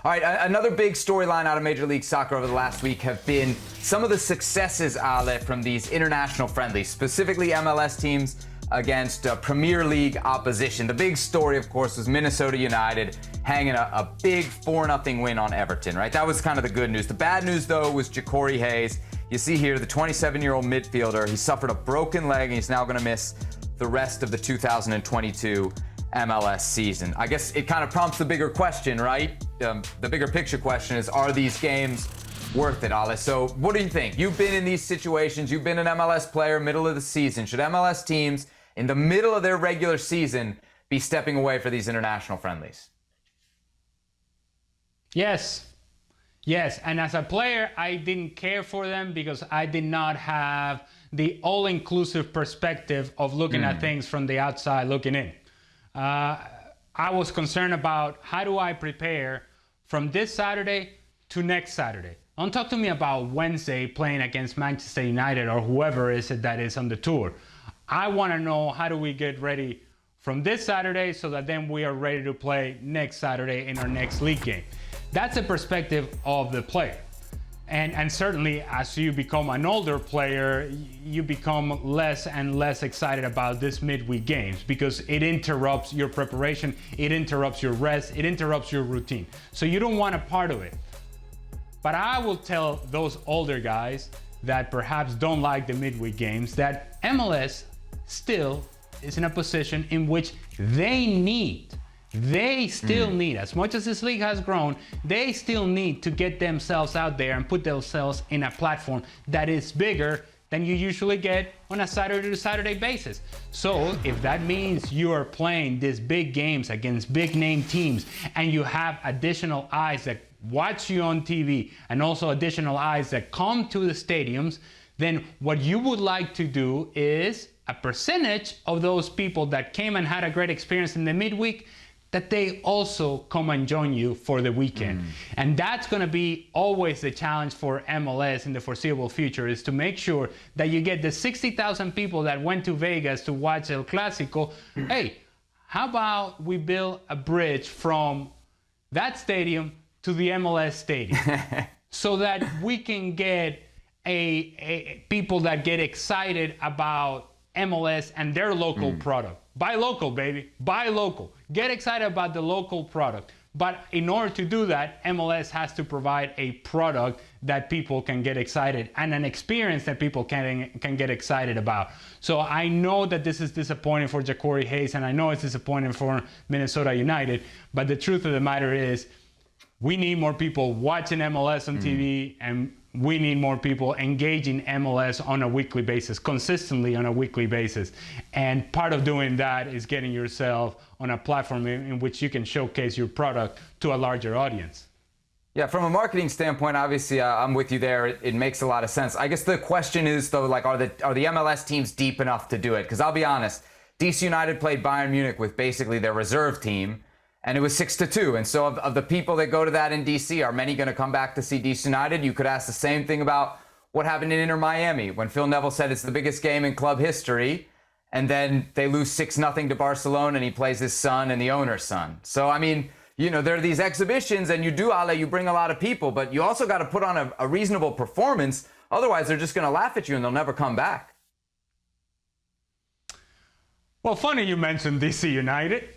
All right, another big storyline out of Major League Soccer over the last week have been some of the successes, Ale, from these international friendlies, specifically MLS teams against Premier League opposition. The big story, of course, was Minnesota United hanging a big 4-0 win on Everton, right? That was kind of the good news. The bad news, though, was Jacori Hayes. You see here, the 27-year-old midfielder, he suffered a broken leg and he's now going to miss the rest of the 2022 MLS season. I guess it kind of prompts the bigger question, right? The bigger picture question is, are these games worth it, Ale? So what do you think? You've been in these situations. You've been an MLS player middle of the season. Should MLS teams in the middle of their regular season be stepping away for these international friendlies? Yes. Yes, and as a player, I didn't care for them because I did not have the all-inclusive perspective of looking at things from the outside looking in. I was concerned about how do I prepare from this Saturday to next Saturday. Don't talk to me about Wednesday playing against Manchester United or whoever is it that is on the tour. I want to know how do we get ready from this Saturday so that then we are ready to play next Saturday in our next league game. That's the perspective of the player. And certainly as you become an older player, you become less and less excited about this midweek games because it interrupts your preparation, it interrupts your rest, it interrupts your routine. So you don't want a part of it. But I will tell those older guys that perhaps don't like the midweek games that MLS still is in a position in which they still need, as much as this league has grown, they still need to get themselves out there and put themselves in a platform that is bigger than you usually get on a Saturday to Saturday basis. So if that means you are playing these big games against big name teams and you have additional eyes that watch you on TV and also additional eyes that come to the stadiums, then what you would like to do is a percentage of those people that came and had a great experience in the midweek, that they also come and join you for the weekend. And that's going to be always the challenge for MLS in the foreseeable future, is to make sure that you get the 60,000 people that went to Vegas to watch El Clásico. Hey, how about we build a bridge from that stadium to the MLS stadium so that we can get people that get excited about MLS and their local product. Buy local, baby. Buy local. Get excited about the local product. But in order to do that, MLS has to provide a product that people can get excited and an experience that people can get excited about. So I know that this is disappointing for Jacori Hayes, and I know it's disappointing for Minnesota United, but the truth of the matter is we need more people watching MLS on TV, and we need more people engaging MLS on a weekly basis, consistently on a weekly basis. And part of doing that is getting yourself on a platform in which you can showcase your product to a larger audience. Yeah, from a marketing standpoint, obviously, I'm with you there. It makes a lot of sense. I guess the question is, though, like, are the MLS teams deep enough to do it? Because I'll be honest, DC United played Bayern Munich with basically their reserve team, and it was 6-2. And so of the people that go to that in DC, are many going to come back to see DC United? You could ask the same thing about what happened in Inter Miami when Phil Neville said it's the biggest game in club history, and then they lose 6-0 to Barcelona, and he plays his son and the owner's son. So, I mean, you know, there are these exhibitions, and you do, Ale, you bring a lot of people, but you also got to put on a reasonable performance. Otherwise, they're just going to laugh at you and they'll never come back. Well, funny you mentioned DC United.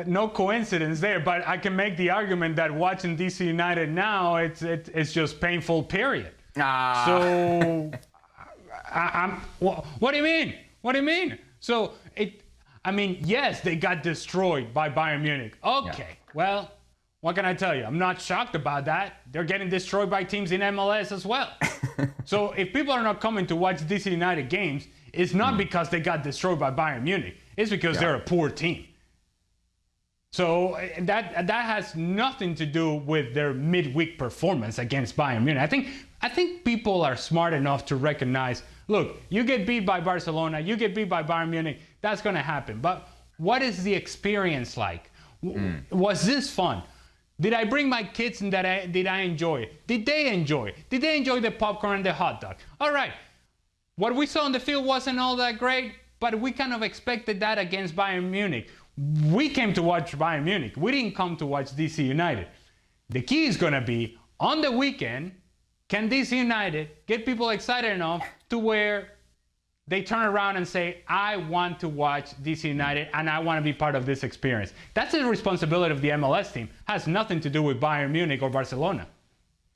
No coincidence there, but I can make the argument that watching DC United now, it's just painful, period. So, what do you mean? What do you mean? So, I mean, yes, they got destroyed by Bayern Munich. Okay, well, what can I tell you? I'm not shocked about that. They're getting destroyed by teams in MLS as well. So, if people are not coming to watch DC United games, it's not because they got destroyed by Bayern Munich. It's because they're a poor team. So that has nothing to do with their midweek performance against Bayern Munich. I think people are smart enough to recognize, look, you get beat by Barcelona, you get beat by Bayern Munich, that's going to happen. But what is the experience like? Was this fun? Did I bring my kids and did I enjoy it? Did they enjoy it? Did they enjoy the popcorn and the hot dog? All right. What we saw on the field wasn't all that great, but we kind of expected that against Bayern Munich. We came to watch Bayern Munich. We didn't come to watch DC United. The key is going to be, on the weekend, can DC United get people excited enough to where they turn around and say, I want to watch DC United and I want to be part of this experience. That's the responsibility of the MLS team. It has nothing to do with Bayern Munich or Barcelona.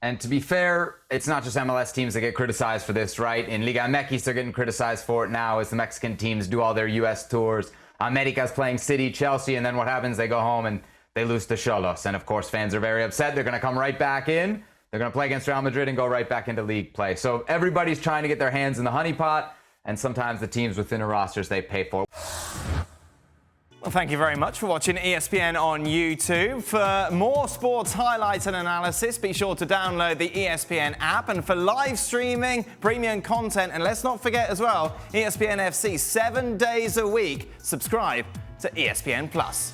And to be fair, it's not just MLS teams that get criticized for this, right? In Liga MX, they're getting criticized for it now as the Mexican teams do all their U.S. tours. America's playing City, Chelsea, and then what happens? They go home and they lose to Xolos. And of course, fans are very upset. They're going to come right back in. They're going to play against Real Madrid and go right back into league play. So everybody's trying to get their hands in the honeypot. And sometimes the teams within the rosters they pay for. Well, thank you very much for watching ESPN on YouTube. For more sports highlights and analysis, be sure to download the ESPN app. And for live streaming, premium content, and let's not forget as well, ESPN FC 7 days a week. Subscribe to ESPN+.